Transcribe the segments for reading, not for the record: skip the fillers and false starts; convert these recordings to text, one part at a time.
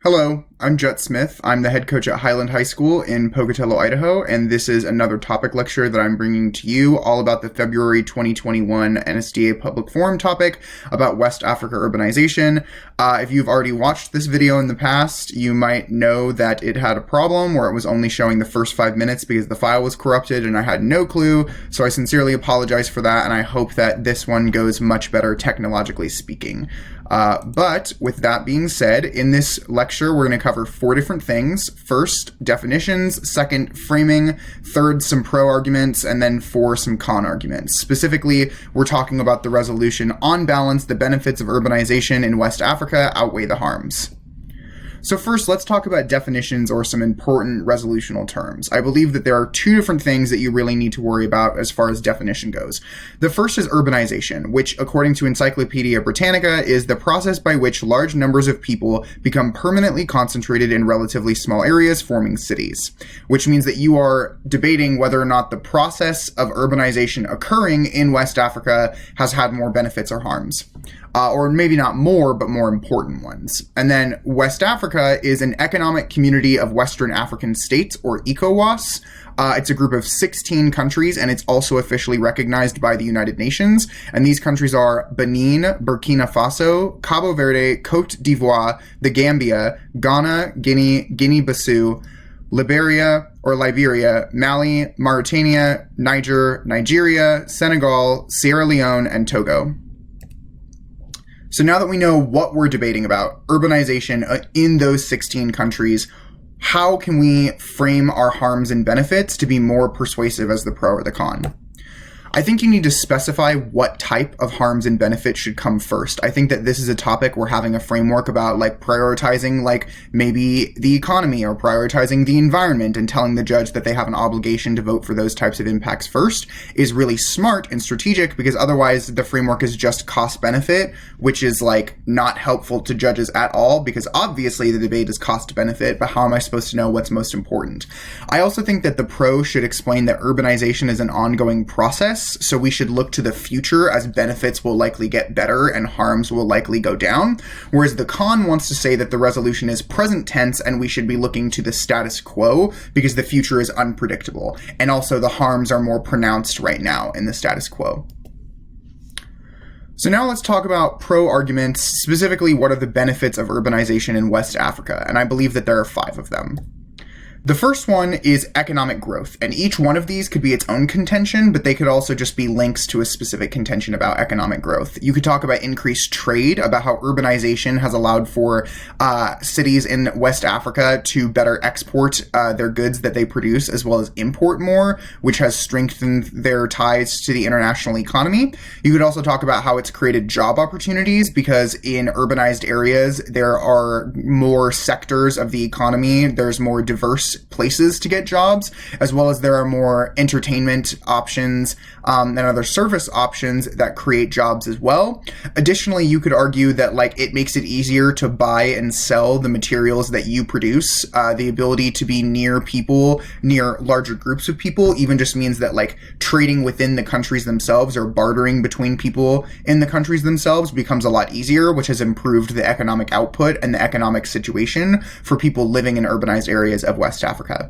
Hello, I'm Jet Smith. I'm the head coach at Highland High School in Pocatello, Idaho, and this is another topic lecture that I'm bringing to you all about the February 2021 NSDA Public Forum topic about West Africa urbanization. If you've already watched this video in the past, you might know that it had a problem where it was only showing the first 5 minutes because the file was corrupted and I had no clue, so I sincerely apologize for that, and I hope that this one goes much better technologically speaking. But with that being said, in this lecture, we're going to cover 4 different things. First, definitions. Second, framing. Third, some pro arguments. And then 4, some con arguments. Specifically, we're talking about the resolution, on balance, the benefits of urbanization in West Africa outweigh the harms. So first, let's talk about definitions or some important resolutional terms. I believe that there are 2 different things that you really need to worry about as far as definition goes. The first is urbanization, which, according to Encyclopedia Britannica, is the process by which large numbers of people become permanently concentrated in relatively small areas, forming cities. Which means that you are debating whether or not the process of urbanization occurring in West Africa has had more benefits or harms. Or maybe not more, but more important ones. And then West Africa is an economic community of Western African states, or ECOWAS. It's a group of 16 countries, and it's also officially recognized by the United Nations. And these countries are Benin, Burkina Faso, Cabo Verde, Cote d'Ivoire, the Gambia, Ghana, Guinea, Guinea-Bissau, Liberia, Mali, Mauritania, Niger, Nigeria, Senegal, Sierra Leone, and Togo. So now that we know what we're debating about, urbanization in those 16 countries, how can we frame our harms and benefits to be more persuasive as the pro or the con? I think you need to specify what type of harms and benefits should come first. I think that this is a topic we're having a framework about, like prioritizing like maybe the economy or prioritizing the environment and telling the judge that they have an obligation to vote for those types of impacts first is really smart and strategic, because otherwise the framework is just cost benefit, which is like not helpful to judges at all, because obviously the debate is cost benefit, but how am I supposed to know what's most important? I also think that the pro should explain that urbanization is an ongoing process. So we should look to the future, as benefits will likely get better and harms will likely go down. Whereas the con wants to say that the resolution is present tense and we should be looking to the status quo because the future is unpredictable. And also the harms are more pronounced right now in the status quo. So now let's talk about pro arguments, specifically what are the benefits of urbanization in West Africa. And I believe that there are 5 of them. The first one is economic growth, and each one of these could be its own contention, but they could also just be links to a specific contention about economic growth. You could talk about increased trade, about how urbanization has allowed for cities in West Africa to better export their goods that they produce, as well as import more, which has strengthened their ties to the international economy. You could also talk about how it's created job opportunities, because in urbanized areas, there are more sectors of the economy, there's more diverse places to get jobs, as well as there are more entertainment options and other service options that create jobs as well. Additionally, you could argue that like it makes it easier to buy and sell the materials that you produce. The ability to be near people, near larger groups of people, even just means that like trading within the countries themselves or bartering between people in the countries themselves becomes a lot easier, which has improved the economic output and the economic situation for people living in urbanized areas of West Africa.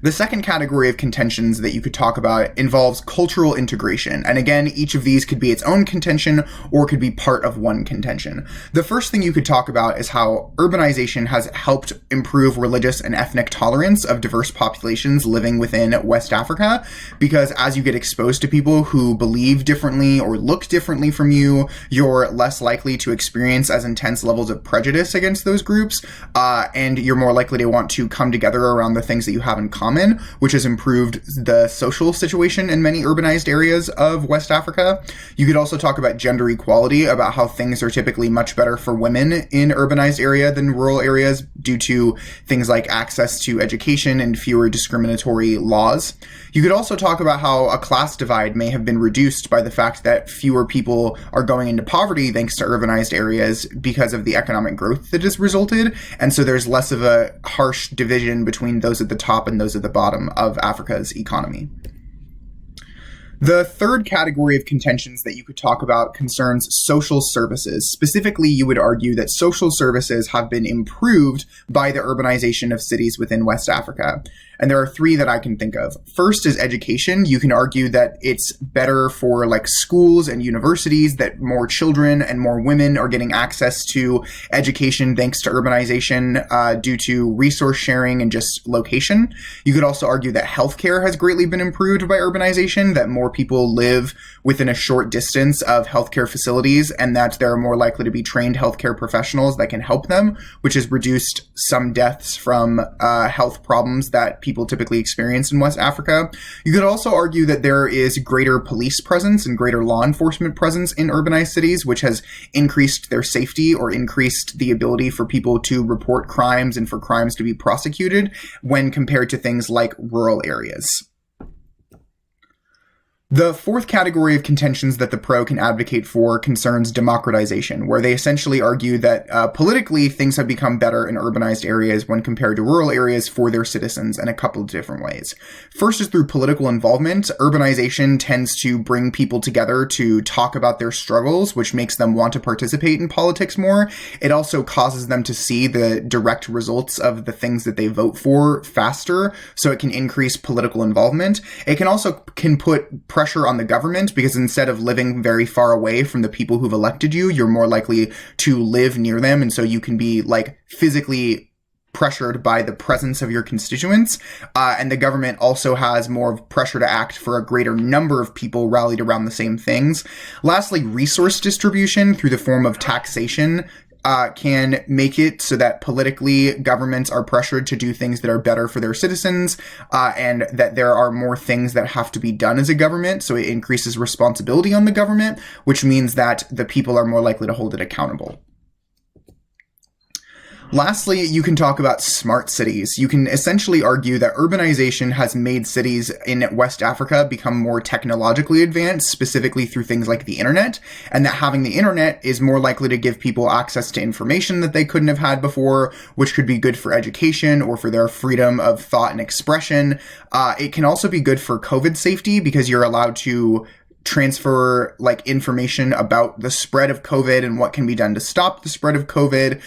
The second category of contentions that you could talk about involves cultural integration. And again, each of these could be its own contention or could be part of one contention. The first thing you could talk about is how urbanization has helped improve religious and ethnic tolerance of diverse populations living within West Africa, because as you get exposed to people who believe differently or look differently from you, you're less likely to experience as intense levels of prejudice against those groups, and you're more likely to want to come together around the things that you have in common, which has improved the social situation in many urbanized areas of West Africa. You could also talk about gender equality, about how things are typically much better for women in urbanized area than rural areas due to things like access to education and fewer discriminatory laws. You could also talk about how a class divide may have been reduced by the fact that fewer people are going into poverty thanks to urbanized areas because of the economic growth that has resulted, and so there's less of a harsh division between those at the top and those at the bottom of Africa's economy. The third category of contentions that you could talk about concerns social services. Specifically, you would argue that social services have been improved by the urbanization of cities within West Africa. And there are three that I can think of. First is education. You can argue that it's better for like schools and universities, that more children and more women are getting access to education thanks to urbanization due to resource sharing and just location. You could also argue that healthcare has greatly been improved by urbanization, that more people live within a short distance of healthcare facilities and that there are more likely to be trained healthcare professionals that can help them, which has reduced some deaths from health problems that people typically experience in West Africa. You could also argue that there is greater police presence and greater law enforcement presence in urbanized cities, which has increased their safety or increased the ability for people to report crimes and for crimes to be prosecuted when compared to things like rural areas. The fourth category of contentions that the pro can advocate for concerns democratization, where they essentially argue that politically things have become better in urbanized areas when compared to rural areas for their citizens in a couple of different ways. First is through political involvement. Urbanization tends to bring people together to talk about their struggles, which makes them want to participate in politics more. It also causes them to see the direct results of the things that they vote for faster, so it can increase political involvement. It can also put pressure on the government because instead of living very far away from the people who've elected you, you're more likely to live near them. And so you can be like physically pressured by the presence of your constituents. And the government also has more pressure to act for a greater number of people rallied around the same things. Lastly, resource distribution through the form of taxation can make it so that politically governments are pressured to do things that are better for their citizens, and that there are more things that have to be done as a government. So it increases responsibility on the government, which means that the people are more likely to hold it accountable. Lastly, you can talk about smart cities. You can essentially argue that urbanization has made cities in West Africa become more technologically advanced, specifically through things like the internet, and that having the internet is more likely to give people access to information that they couldn't have had before, which could be good for education or for their freedom of thought and expression. It can also be good for COVID safety because you're allowed to transfer like information about the spread of COVID and what can be done to stop the spread of COVID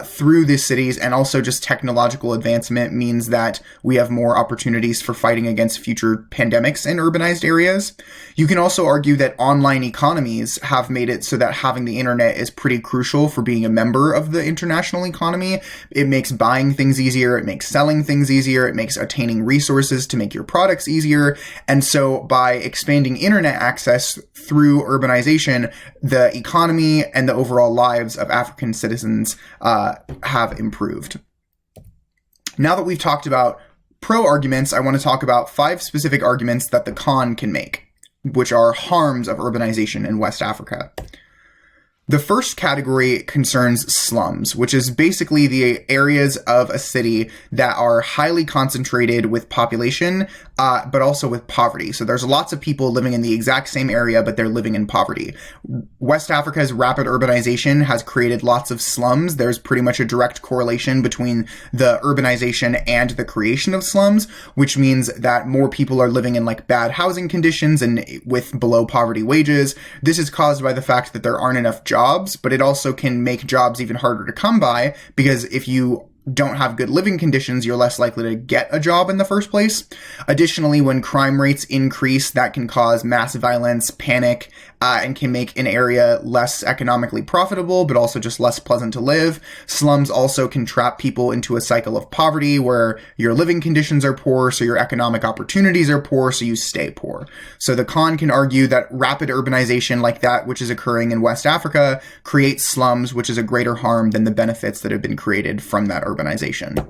through these cities. And also just technological advancement means that we have more opportunities for fighting against future pandemics in urbanized areas. You can also argue that online economies have made it so that having the internet is pretty crucial for being a member of the international economy. It makes buying things easier. It makes selling things easier. It makes attaining resources to make your products easier. And so by expanding internet access through urbanization, the economy and the overall lives of African citizens have improved. Now that we've talked about pro arguments, I want to talk about 5 specific arguments that the con can make, which are harms of urbanization in West Africa. The first category concerns slums, which is basically the areas of a city that are highly concentrated with population, but also with poverty. So there's lots of people living in the exact same area, but they're living in poverty. West Africa's rapid urbanization has created lots of slums. There's pretty much a direct correlation between the urbanization and the creation of slums, which means that more people are living in like bad housing conditions and with below poverty wages. This is caused by the fact that there aren't enough jobs, but it also can make jobs even harder to come by because if you don't have good living conditions, you're less likely to get a job in the first place. Additionally, when crime rates increase, that can cause mass violence, panic, and can make an area less economically profitable, but also just less pleasant to live. Slums also can trap people into a cycle of poverty where your living conditions are poor, so your economic opportunities are poor, so you stay poor. So the con can argue that rapid urbanization like that, which is occurring in West Africa, creates slums, which is a greater harm than the benefits that have been created from that urbanization.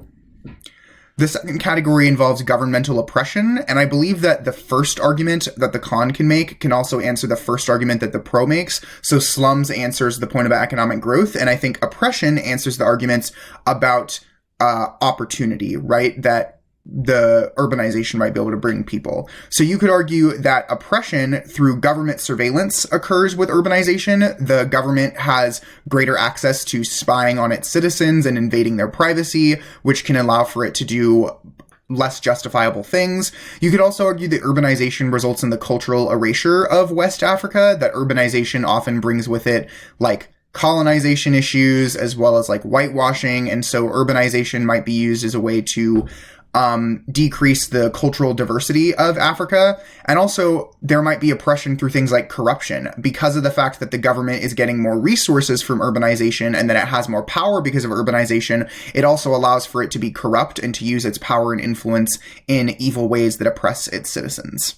The second category involves governmental oppression, and I believe that the first argument that the con can make can also answer the first argument that the pro makes. So slums answers the point about economic growth, and I think oppression answers the arguments about opportunity, right? That the urbanization might be able to bring people. So you could argue that oppression through government surveillance occurs with urbanization. The government has greater access to spying on its citizens and invading their privacy, which can allow for it to do less justifiable things. You could also argue that urbanization results in the cultural erasure of West Africa, that urbanization often brings with it, like, colonization issues as well as like whitewashing, and so urbanization might be used as a way to decrease the cultural diversity of Africa. And also there might be oppression through things like corruption because of the fact that the government is getting more resources from urbanization and that it has more power because of urbanization. It also allows for it to be corrupt and to use its power and influence in evil ways that oppress its citizens.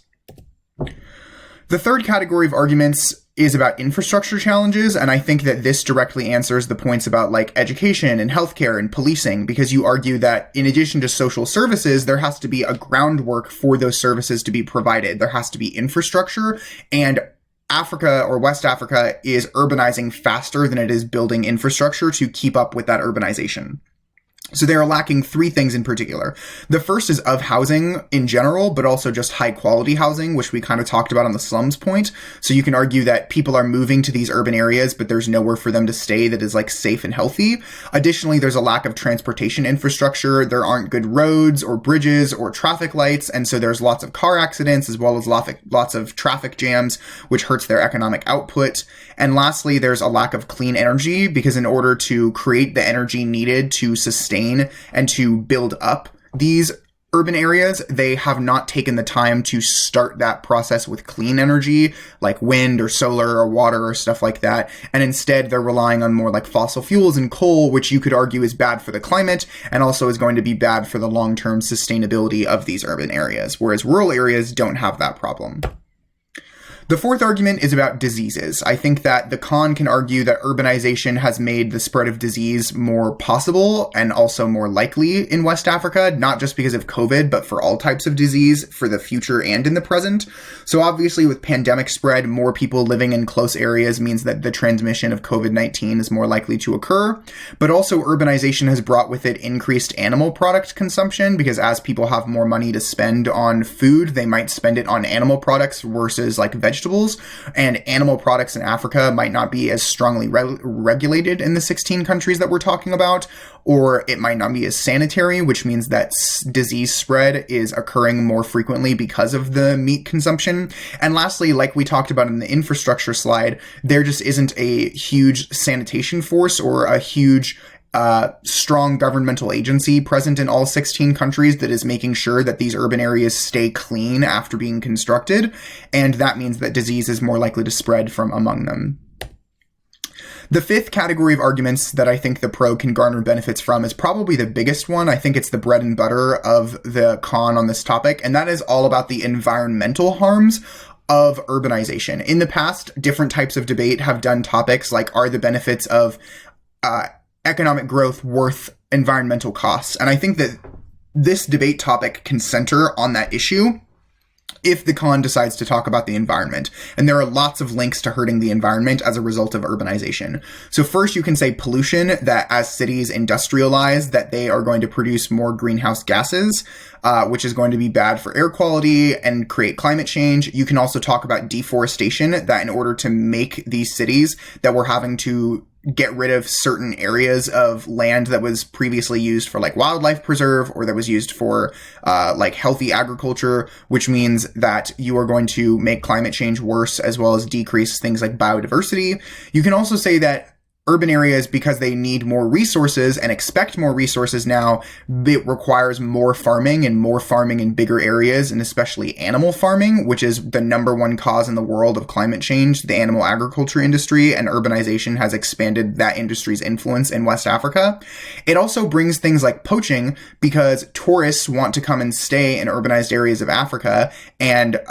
The third category of arguments is about infrastructure challenges, and I think that this directly answers the points about like education and healthcare and policing, because you argue that in addition to social services, there has to be a groundwork for those services to be provided. There has to be infrastructure, and Africa or West Africa is urbanizing faster than it is building infrastructure to keep up with that urbanization. So they are lacking three things in particular. The first is of housing in general, but also just high quality housing, which we kind of talked about on the slums point. So you can argue that people are moving to these urban areas, but there's nowhere for them to stay that is like safe and healthy. Additionally, there's a lack of transportation infrastructure. There aren't good roads or bridges or traffic lights. And so there's lots of car accidents as well as lots of traffic jams, which hurts their economic output. And lastly, there's a lack of clean energy, because in order to create the energy needed to sustain and to build up these urban areas, they have not taken the time to start that process with clean energy like wind or solar or water or stuff like that. And instead, they're relying on more like fossil fuels and coal, which you could argue is bad for the climate and also is going to be bad for the long-term sustainability of these urban areas, whereas rural areas don't have that problem. The fourth argument is about diseases. I think that the con can argue that urbanization has made the spread of disease more possible and also more likely in West Africa, not just because of COVID, but for all types of disease for the future and in the present. So obviously with pandemic spread, more people living in close areas means that the transmission of COVID-19 is more likely to occur. But also urbanization has brought with it increased animal product consumption, because as people have more money to spend on food, they might spend it on animal products versus like vegetables, and animal products in Africa might not be as strongly regulated in the 16 countries that we're talking about, or it might not be as sanitary, which means that disease spread is occurring more frequently because of the meat consumption. And lastly, like we talked about in the infrastructure slide, there just isn't a huge sanitation force or a huge strong governmental agency present in all 16 countries that is making sure that these urban areas stay clean after being constructed, and that means that disease is more likely to spread from among them. The fifth category of arguments that I think the pro can garner benefits from is probably the biggest one. I think it's the bread and butter of the con on this topic, and that is all about the environmental harms of urbanization. In the past, different types of debate have done topics like, are the benefits of economic growth worth environmental costs? And I think that this debate topic can center on that issue if the con decides to talk about the environment. And there are lots of links to hurting the environment as a result of urbanization. So first, you can say pollution, that as cities industrialize, that they are going to produce more greenhouse gases, which is going to be bad for air quality and create climate change. You can also talk about deforestation, that in order to make these cities, that we're having to get rid of certain areas of land that was previously used for like wildlife preserve, or that was used for like healthy agriculture, which means that you are going to make climate change worse as well as decrease things like biodiversity. You can also say that urban areas, because they need more resources and expect more resources now, it requires more farming in bigger areas, and especially animal farming, which is the number one cause in the world of climate change, the animal agriculture industry, and urbanization has expanded that industry's influence in West Africa. It also brings things like poaching, because tourists want to come and stay in urbanized areas of Africa, and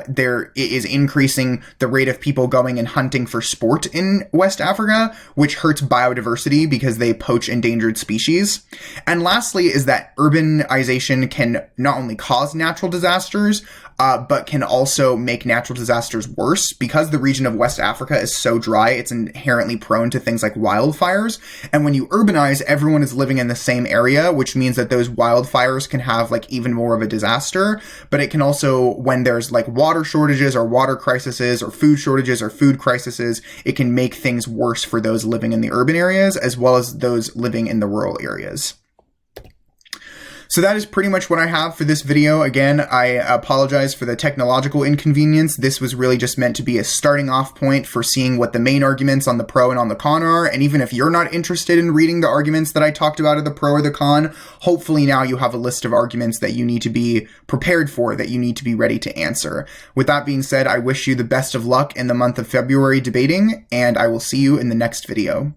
there is increasing the rate of people going and hunting for sport in West Africa, which hurts biodiversity because they poach endangered species. And lastly is that urbanization can not only cause natural disasters, but can also make natural disasters worse. Because the region of West Africa is so dry, it's inherently prone to things like wildfires. And when you urbanize, everyone is living in the same area, which means that those wildfires can have like even more of a disaster. But it can also, when there's like water shortages or water crises or food shortages or food crises, it can make things worse for those living in the urban areas as well as those living in the rural areas. So that is pretty much what I have for this video. Again, I apologize for the technological inconvenience. This was really just meant to be a starting off point for seeing what the main arguments on the pro and on the con are. And even if you're not interested in reading the arguments that I talked about of the pro or the con, hopefully now you have a list of arguments that you need to be prepared for, that you need to be ready to answer. With that being said, I wish you the best of luck in the month of February debating, and I will see you in the next video.